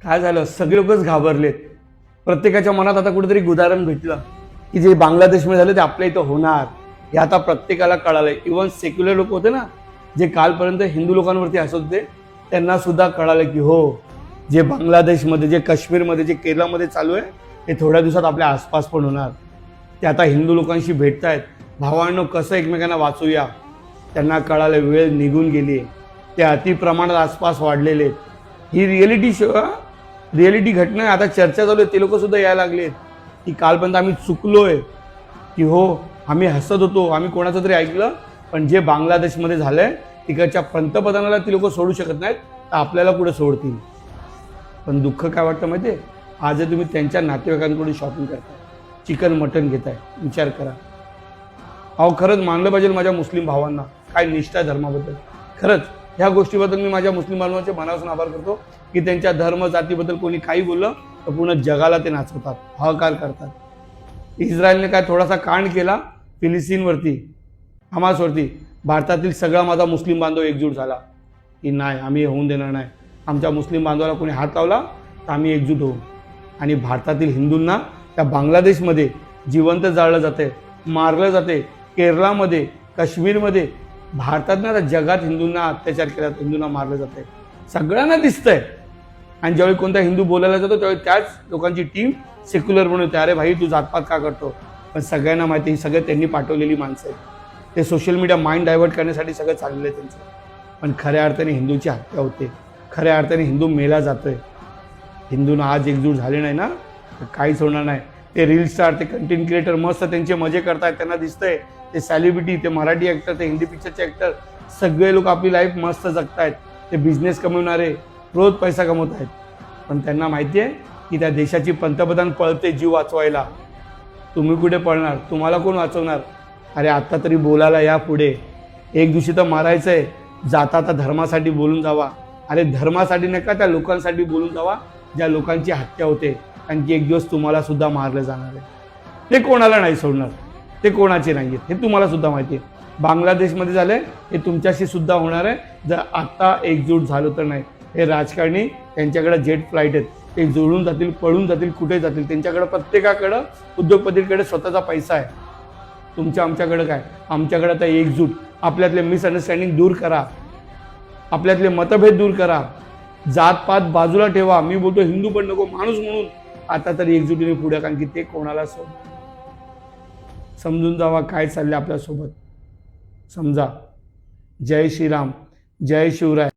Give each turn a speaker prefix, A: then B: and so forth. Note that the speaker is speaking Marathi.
A: काय झालं, सगळे लोकच घाबरलेत. प्रत्येकाच्या मनात आता कुठेतरी गुदारण भेटलं की जे बांगलादेशमध्ये झालं ते आपल्या इथं होणार, हे आता प्रत्येकाला कळालंय. इव्हन सेक्युलर लोक होते ना, जे कालपर्यंत हिंदू लोकांवरती हसत होते, त्यांना सुद्धा कळालं की हो, जे बांगलादेशमध्ये, जे काश्मीरमध्ये, जे केरळमध्ये चालू आहे ते थोड्या दिवसात आपल्या आसपास पण होणार. ते आता हिंदू लोकांशी भेटतायत. भावांनो, कसं एकमेकांना वाचूया. त्यांना कळालं वेळ निघून गेली, ते अतिप्रमाणात आसपास वाढलेले. ही रिअलिटी घटना आता चर्चा चालू आहे. ते लोक सुद्धा यायला लागलेत की कालपर्यंत आम्ही चुकलोय, की हो आम्ही हसत होतो, आम्ही कोणाचं तरी ऐकलं, पण जे बांगलादेशमध्ये झालंय तिकडच्या पंतप्रधानाला ती लोक सोडू शकत नाहीत, तर आपल्याला कुठे सोडतील. पण दुःख काय वाटतं माहिती आहे, आज तुम्ही त्यांच्या नातेवाईकांकडून शॉपिंग करताय, चिकन मटन घेताय. विचार करा. अहो खरंच मानलं पाहिजे माझ्या मुस्लिम भावांना, काय निष्ठा धर्माबद्दल. खरंच ह्या गोष्टीबद्दल मी माझ्या मुस्लिम बांधवांचे मनापासून आभार करतो की त्यांच्या धर्म जातीबद्दल कोणी काही बोललं तर पूर्ण जगाला ते नाचवतात, हाहाकार करतात. इस्रायलने काय थोडासा कांड केला फिलिस्तीनवरती, हमासवरती, भारतातील सगळा माझा मुस्लिम बांधव एकजूट झाला की नाही, आम्ही होऊन देणार नाही. आमच्या मुस्लिम बांधवाला कोणी हात लावला तर आम्ही एकजूट होऊ. आणि भारतातील हिंदूंना त्या बांगलादेशमध्ये जिवंत जाळलं जाते, मारलं जाते. केरळामध्ये, काश्मीरमध्ये, भारतात ना, जगात हिंदूंना अत्याचार केला, हिंदूंना मारलं जाते, सगळ्यांना दिसतंय. आणि ज्यावेळी कोणता हिंदू बोलायला जातो त्यावेळी त्याच लोकांची टीम सेक्युलर म्हणून होते, अरे भाई तू जातपात का करतो. पण सगळ्यांना माहिती ही सगळं त्यांनी पाठवलेली माणसं आहेत. ते सोशल मीडिया माइंड डायव्हर्ट करण्यासाठी सगळं चाललेलं आहे त्यांचं. पण खऱ्या अर्थाने हिंदूची हत्या होते, खऱ्या अर्थाने हिंदू मेला जातोय. हिंदूंना आज एकजूट झाले नाही ना तर काहीच होणार नाही. ते रील स्टार, ते कंटेंट क्रिएटर मस्त त्यांचे मजे करतायत, त्यांना दिसतंय. ते सेलिब्रिटी, ते मराठी ॲक्टर, ते हिंदी पिक्चरचे ॲक्टर, सगळे लोक आपली लाईफ मस्त जगतायत. ते बिझनेस कमवणारे रोज पैसा कमवत आहेत. पण त्यांना माहिती आहे की त्या देशाची पंतप्रधान पळते जीव वाचवायला. तुम्ही कुठे पळणार, तुम्हाला कोण वाचवणार. अरे आत्ता तरी बोलायला या पुढे. एक दिवशी तर मारायचं आहे, जाता आता धर्मासाठी बोलून जावा. अरे धर्मासाठी नका, त्या लोकांसाठी बोलून जावा ज्या लोकांची हत्या होते. कारण की एक दिवस तुम्हाला सुद्धा मारलं जाणार आहे. ते कोणाला नाही सोडणार, ते कोणाचे नाही आहेत, हे तुम्हाला सुद्धा माहिती आहे. बांगलादेशमध्ये झालंय, हे तुमच्याशी सुद्धा होणार आहे जर आत्ता एकजूट झालं तर. नाही, हे राजकारणी, त्यांच्याकडे जेट फ्लाईट आहेत, ते जुळून जातील, पळून जातील, कुठे जातील. त्यांच्याकडे, प्रत्येकाकडं, उद्योगपतींकडे स्वतःचा पैसा आहे. तुमच्या आमच्याकडे काय, आमच्याकडे आता एकजूट. आपल्यातले मिसअंडरस्टँडिंग दूर करा, आपल्यातले मतभेद दूर करा, जातपात बाजूला ठेवा. मी बोलतो हिंदू पण नको, माणूस म्हणून आता तरी एकजुटीने पुढे. कारण की ते कोणाला समजून जावा काय चाललंय आपल्यासोबत. समजा. जय श्रीराम, जय शिवराय.